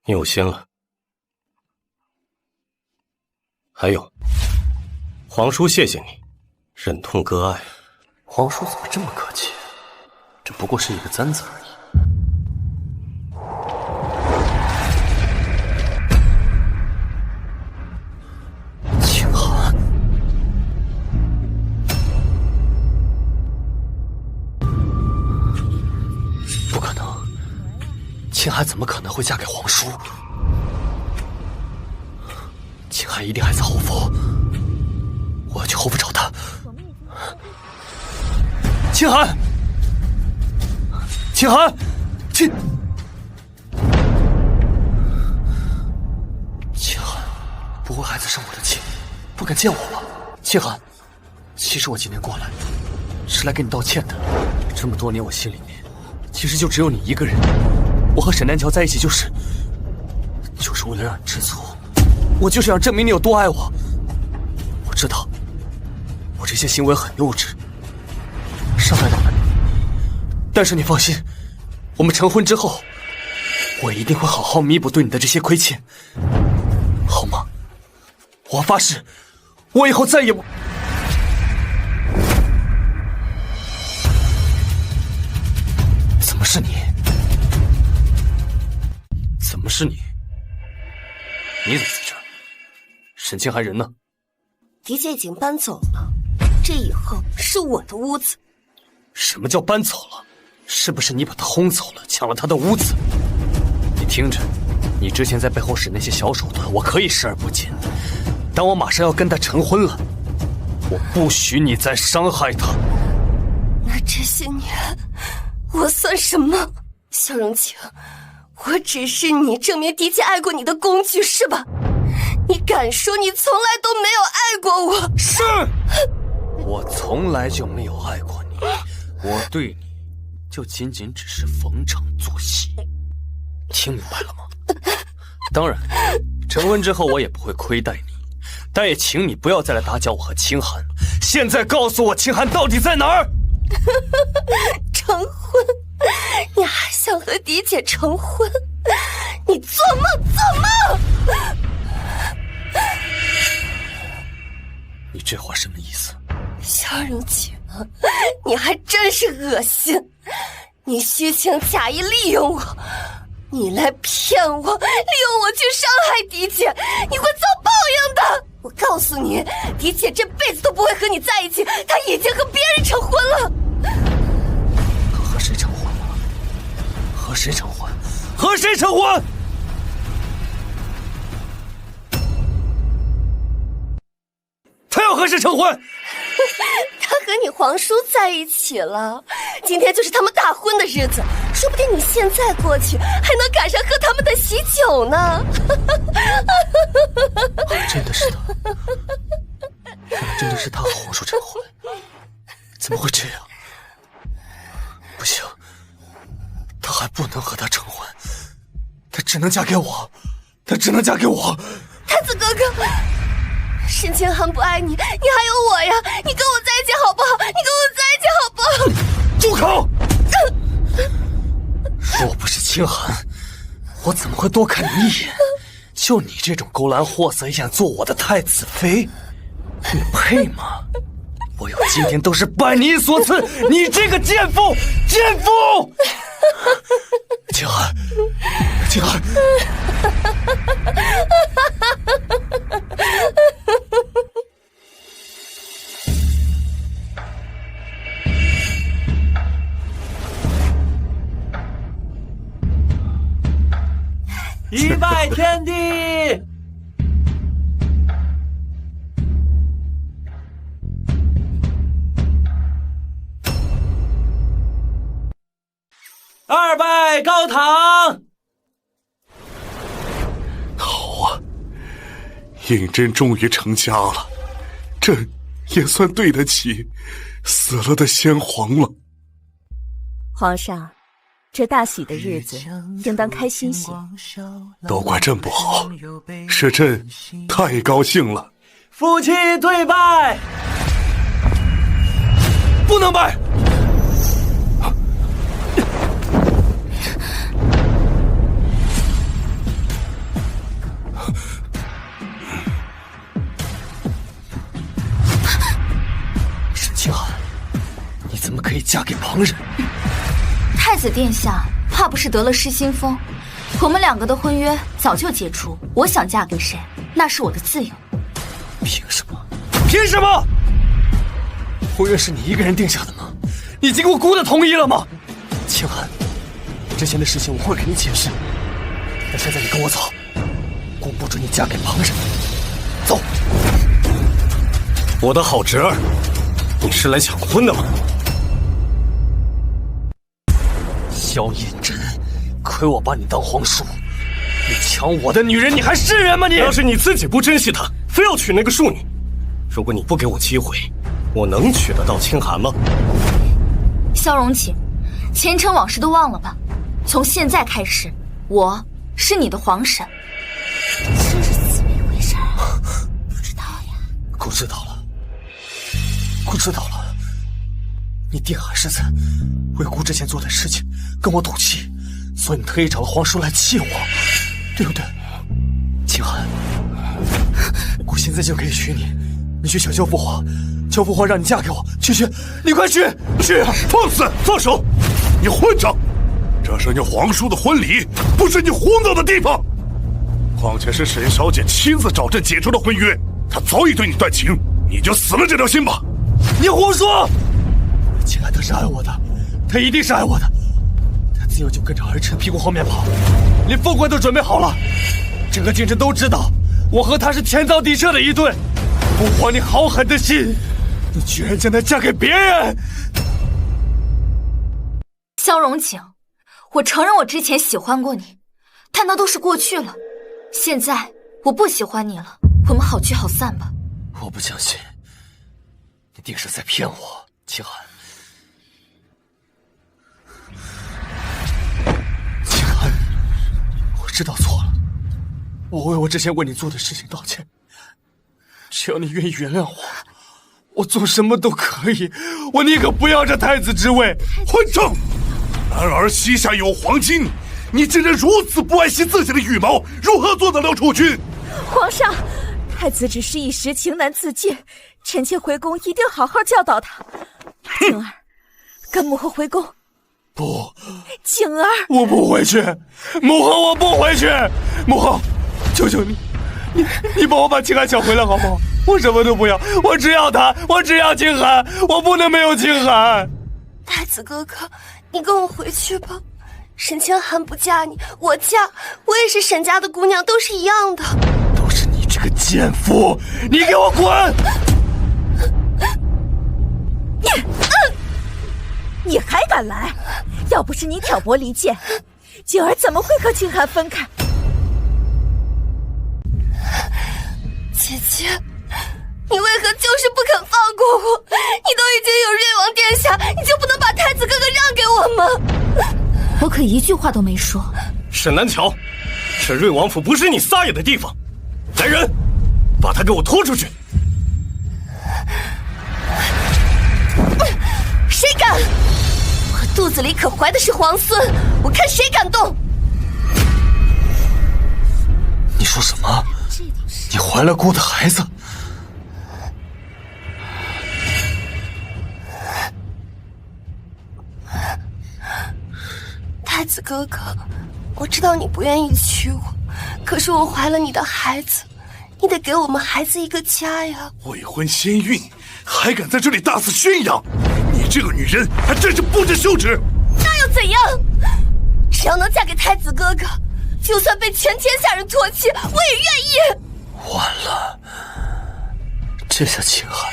你有心了。还有，皇叔谢谢你，忍痛割爱。皇叔怎么这么客气？这不过是一个簪子而已。清寒，不可能，清寒怎么可能会嫁给皇叔？清寒一定还在后府，我要去后府找他。清寒，清寒，清寒，不会还在生我的气，不敢见我吧？清寒，其实我今天过来是来跟你道歉的。这么多年，我心里面其实就只有你一个人。我和沈南桥在一起就是为了让你知足，我就是想证明你有多爱我。我知道，我这些行为很幼稚，伤害到了你。但是你放心，我们成婚之后，我一定会好好弥补对你的这些亏欠，好吗？我发誓，我以后再也不……怎么是你？怎么是你？你怎么在这儿？沈清寒人呢？狄姐已经搬走了，这以后是我的屋子。什么叫搬走了？是不是你把他轰走了，抢了他的屋子？你听着，你之前在背后使那些小手段，我可以视而不见。但我马上要跟他成婚了，我不许你再伤害他。那这些年我算什么？萧荣晴，我只是你证明狄姐爱过你的工具是吧？你敢说你从来都没有爱过我？是，我从来就没有爱过你，我对你就仅仅只是逢场作戏，听明白了吗？当然，成婚之后我也不会亏待你，但也请你不要再来打搅我和清寒。现在告诉我，清寒到底在哪儿？成婚？你还想和狄姐成婚？你做梦做梦！你这话什么意思？萧荣晴，你还真是恶心！你虚情假意利用我，你来骗我，利用我去伤害狄姐，你会遭报应的！我告诉你，狄姐这辈子都不会和你在一起，她已经和别人成婚了。和谁成婚了？和谁成婚？和谁成婚？他要和谁成婚？他和你皇叔在一起了，今天就是他们大婚的日子，说不定你现在过去还能赶上喝他们的喜酒呢。真的是他，原来真的是他和皇叔成婚，怎么会这样？不行，他还不能和他成婚，他只能嫁给我。她只能嫁给我。太子哥哥，沈清寒不爱你，你还有我呀！你跟我在一起好不好？你跟我在一起好不好？住口！若不是清寒，我怎么会多看你一眼？就你这种勾栏货色也想做我的太子妃，你配吗？我有今天都是拜你所赐，你这个贱妇！贱妇！清寒，清寒。一拜天地，二拜高堂。好啊，胤禛终于成家了，朕也算对得起死了的先皇了。皇上，这大喜的日子应当开心些。都怪朕不好，是朕太高兴了。夫妻对拜。不能拜。沈清寒，你怎么可以嫁给旁人？太子殿下怕不是得了失心疯，我们两个的婚约早就解除，我想嫁给谁那是我的自由。凭什么？凭什么？婚约是你一个人定下的吗？你经过姑的同意了吗？清寒，之前的事情我会给你解释，但现在你跟我走，姑不准你嫁给旁人。走。我的好侄儿，你是来抢婚的吗？萧胤禛，亏我把你当皇叔，你抢我的女人，你还是人吗你？要是你自己不珍惜她，非要娶那个庶女，如果你不给我机会，我能娶得到清寒吗？萧荣景，前尘往事都忘了吧，从现在开始，我是你的皇婶。这是怎么一回事啊？不知道呀。姑知道了，姑知道了。你定还是在为姑之前做的事情跟我赌气，所以你特意找了皇叔来气我，对不对？清寒，姑现在就可以娶你，你去想萧父皇，萧父皇让你嫁给我，去，你快去！放肆！放手！你混账！这是你皇叔的婚礼，不是你胡闹的地方。况且是沈小姐亲自找朕解除的婚约，她早已对你断情，你就死了这条心吧！你胡说！清寒他是爱我的，他一定是爱我的。他自幼就跟着儿臣屁股后面跑，连凤冠都准备好了。整个京城都知道，我和他是天造地设的一对。父皇，你好狠的心，你居然将她嫁给别人！萧荣景，我承认我之前喜欢过你，但那都是过去了。现在我不喜欢你了，我们好聚好散吧。我不相信，你定是在骗我，清寒。清寒，我知道错了，我为我之前为你做的事情道歉。只要你愿意原谅我做什么都可以，我宁可不要这太子之位。混账！男儿膝下有黄金，你竟然如此不爱惜自己的羽毛，如何做得了储君？皇上，太子只是一时情难自禁，臣妾回宫一定好好教导他。景儿，跟母后回宫。不，景儿，我不回去，母后，我不回去，母后，求求你，你帮我把清寒抢回来好不好？我什么都不要，我只要他，我只要清寒，我不能没有清寒。太子哥哥，你跟我回去吧。沈清寒不嫁你，我嫁，我也是沈家的姑娘，都是一样的。都是你这个奸妇，你给我滚！你还敢来？要不是你挑拨离间，景儿怎么会和清寒分开？姐姐，你为何就是不肯放过我？你都已经有瑞王殿下，你就不能把太子哥哥让给我吗？我可一句话都没说。沈南桥，这瑞王府不是你撒野的地方。来人，把他给我拖出去！谁敢？我肚子里可怀的是皇孙，我看谁敢动！你说什么？你怀了姑的孩子？太子哥哥，我知道你不愿意娶我，可是我怀了你的孩子，你得给我们孩子一个家呀！未婚先孕，还敢在这里大肆宣扬？你这个女人还真是不知羞耻！那又怎样？只要能嫁给太子哥哥，就算被全天下人唾弃，我也愿意。完了，这下秦寒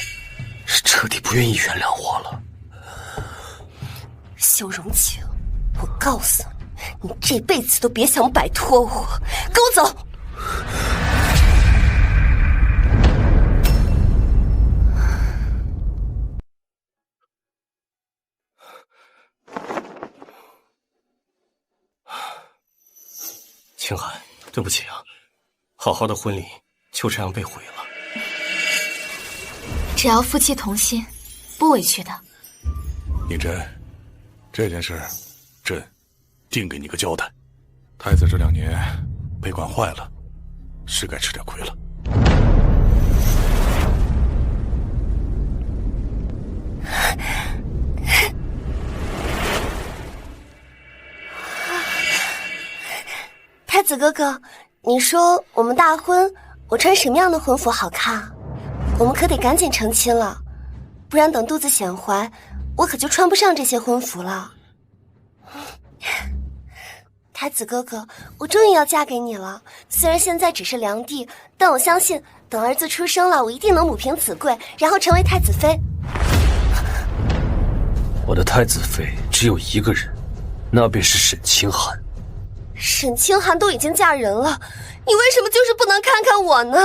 是彻底不愿意原谅我了。修容情，我告诉你，你这辈子都别想摆脱我！跟我走！秦寒，对不起啊，好好的婚礼就这样被毁了。只要夫妻同心，不委屈的。宁真，这件事，朕定给你个交代。太子这2年被惯坏了，是该吃点亏了。太子哥哥，你说我们大婚，我穿什么样的婚服好看？我们可得赶紧成亲了，不然等肚子显怀，我可就穿不上这些婚服了。太子哥哥，我终于要嫁给你了。虽然现在只是良娣，但我相信等儿子出生了，我一定能母凭子贵，然后成为太子妃。我的太子妃只有一个人，那便是沈清寒。沈清寒都已经嫁人了，你为什么就是不能看看我呢？我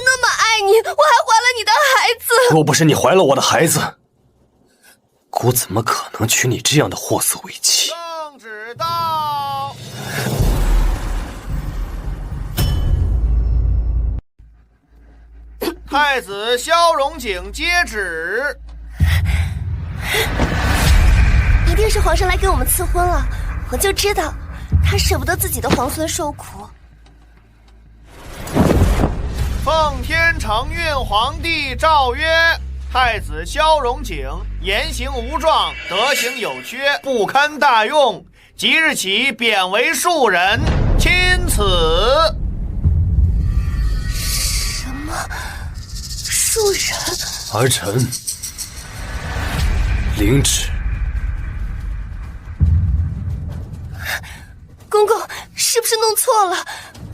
那么爱你，我还怀了你的孩子。若不是你怀了我的孩子，姑怎么可能娶你这样的货色为妻？圣旨到。太子萧荣景接旨。一定是皇上来给我们赐婚了，我就知道他舍不得自己的皇孙受苦。奉天承运皇帝诏曰：太子萧荣景言行无状，德行有缺，不堪大用，即日起贬为庶人，钦此。什么？庶人？儿臣领旨。公公，是不是弄错了？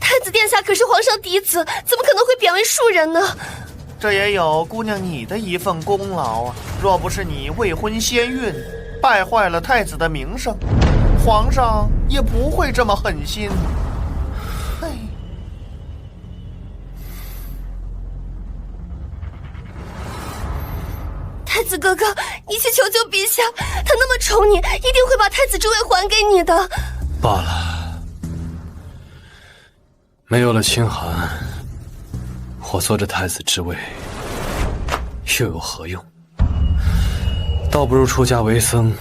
太子殿下可是皇上嫡子，怎么可能会贬为庶人呢？这也有姑娘你的一份功劳啊！若不是你未婚先孕，败坏了太子的名声，皇上也不会这么狠心。太子哥哥，你去求求陛下，他那么宠你，一定会把太子之位还给你的。罢了，没有了清寒，我坐着太子之位又有何用？倒不如出家为僧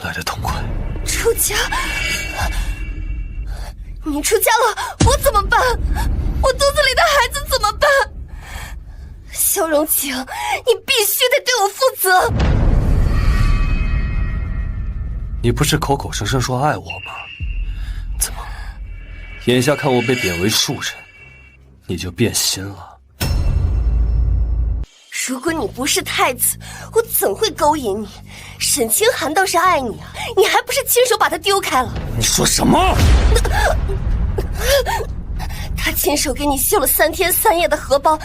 来得痛快。出家？你出家了，我怎么办？我肚子里的孩子怎么办？萧荣景，你必须得对我负责。你不是口口声声说爱我吗？怎么，眼下看我被贬为庶人，你就变心了？如果你不是太子，我怎会勾引你？沈清寒倒是爱你啊，你还不是亲手把他丢开了？你说什么？他亲手给你绣了3天3夜的荷包，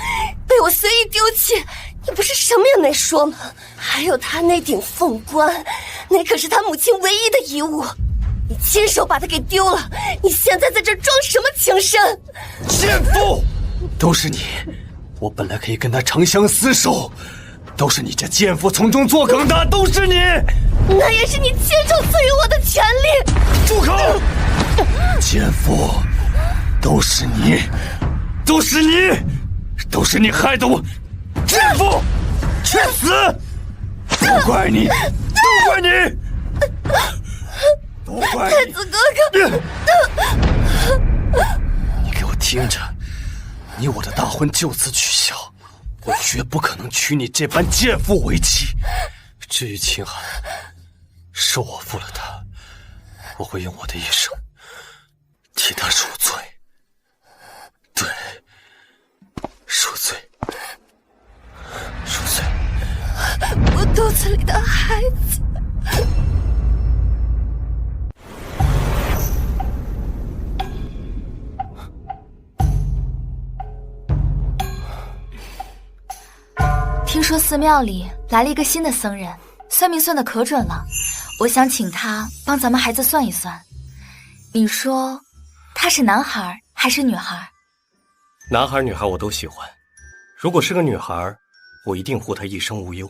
被我随意丢弃，你不是什么也没说吗？还有他那顶凤冠，那可是他母亲唯一的遗物，你亲手把他给丢了，你现在在这装什么情深？奸妇，都是你！我本来可以跟他长相厮守，都是你这奸妇从中作梗的，都是你！那也是你亲手赐予我的权利。住口！奸妇，都是你，都是你，都是你害得我奸夫去死！都怪你，都怪你，都怪太子哥哥！你给我听着，你我的大婚就此取消，我绝不可能娶你这般贱妇为妻。至于秦寒，是我负了他，我会用我的一生替他赎罪。对，赎罪，赎罪。我肚子里的孩子。听说寺庙里来了一个新的僧人，算命算得可准了，我想请他帮咱们孩子算一算。你说他是男孩还是女孩？男孩女孩我都喜欢，如果是个女孩，我一定护她一生无忧；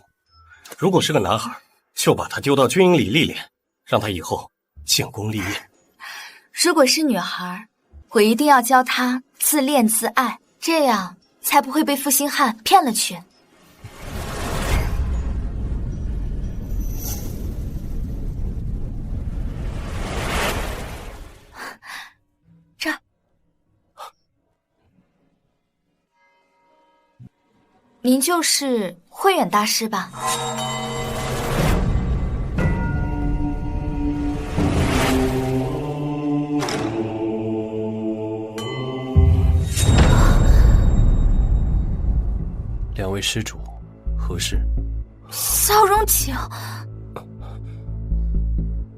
如果是个男孩，就把他丢到军营里历练，让他以后建功立业。如果是女孩，我一定要教她自恋自爱，这样才不会被负心汉骗了去。这儿，您就是慧远大师吧？两位施主，何事？萧荣景，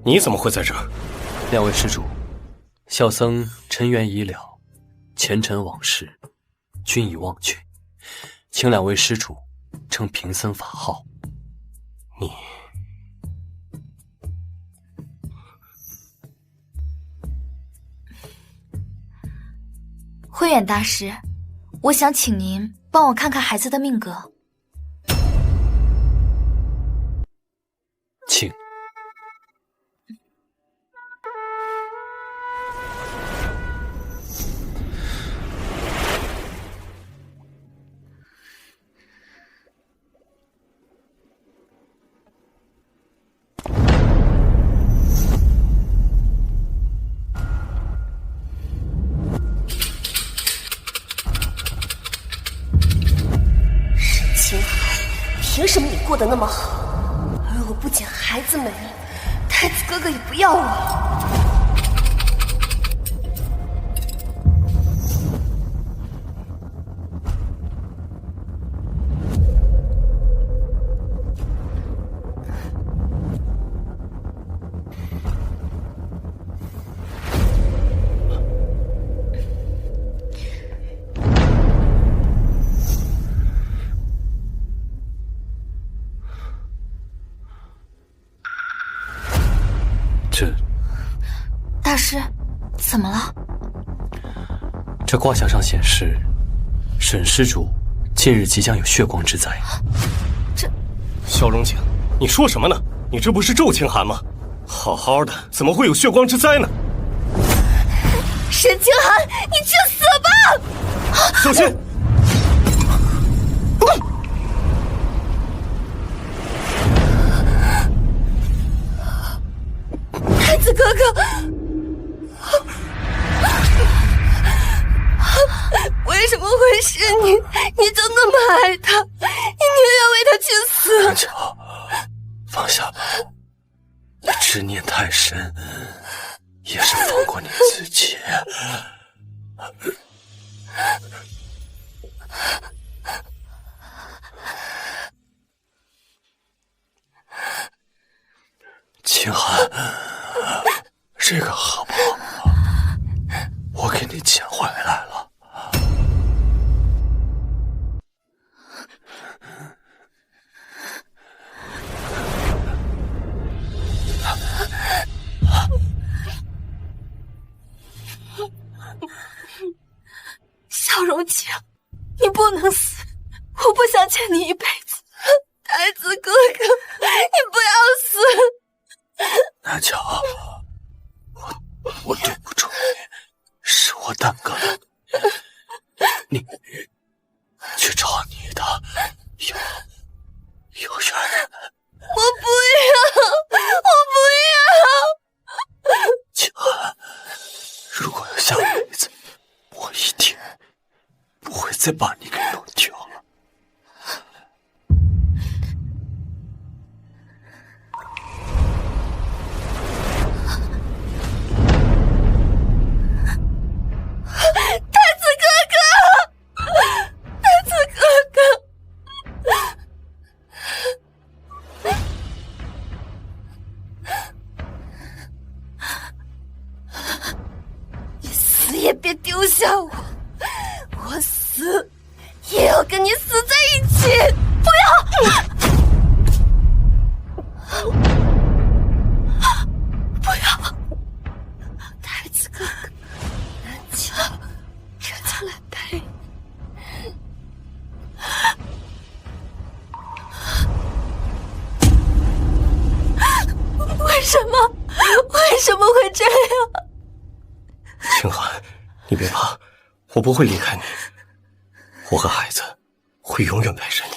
你怎么会在这儿？两位施主，小僧尘缘已了，前尘往事均已忘却，请两位施主称贫僧法号。你慧远大师，我想请您帮我看看孩子的命格。请。凭什么你过得那么好，而我不仅孩子没了，太子哥哥也不要我？大师，怎么了？这卦象上显示，沈施主近日即将有血光之灾。萧荣景，你说什么呢？你这不是咒清寒吗？好好的，怎么会有血光之灾呢？沈清寒，你去死吧！小心！太子哥哥，为什么会是你？你就那么爱他，你宁愿为他去死？南桥，放下吧，你执念太深，也是放过你自己。清寒，这个好不好？我给你捡回来了。萧荣景，你不能死，我不想欠你一辈子。太子哥哥，你不要死！南桥，我对不住你，是我耽搁了再把你给弄掉了。太子哥哥，太子哥哥。你死也别丢下我，我死也要跟你死在一起！不要！不要！太子哥哥，南桥，这就来陪你。为什么？为什么会这样？清寒，你别怕，我不会离开你，我和孩子会永远陪着你。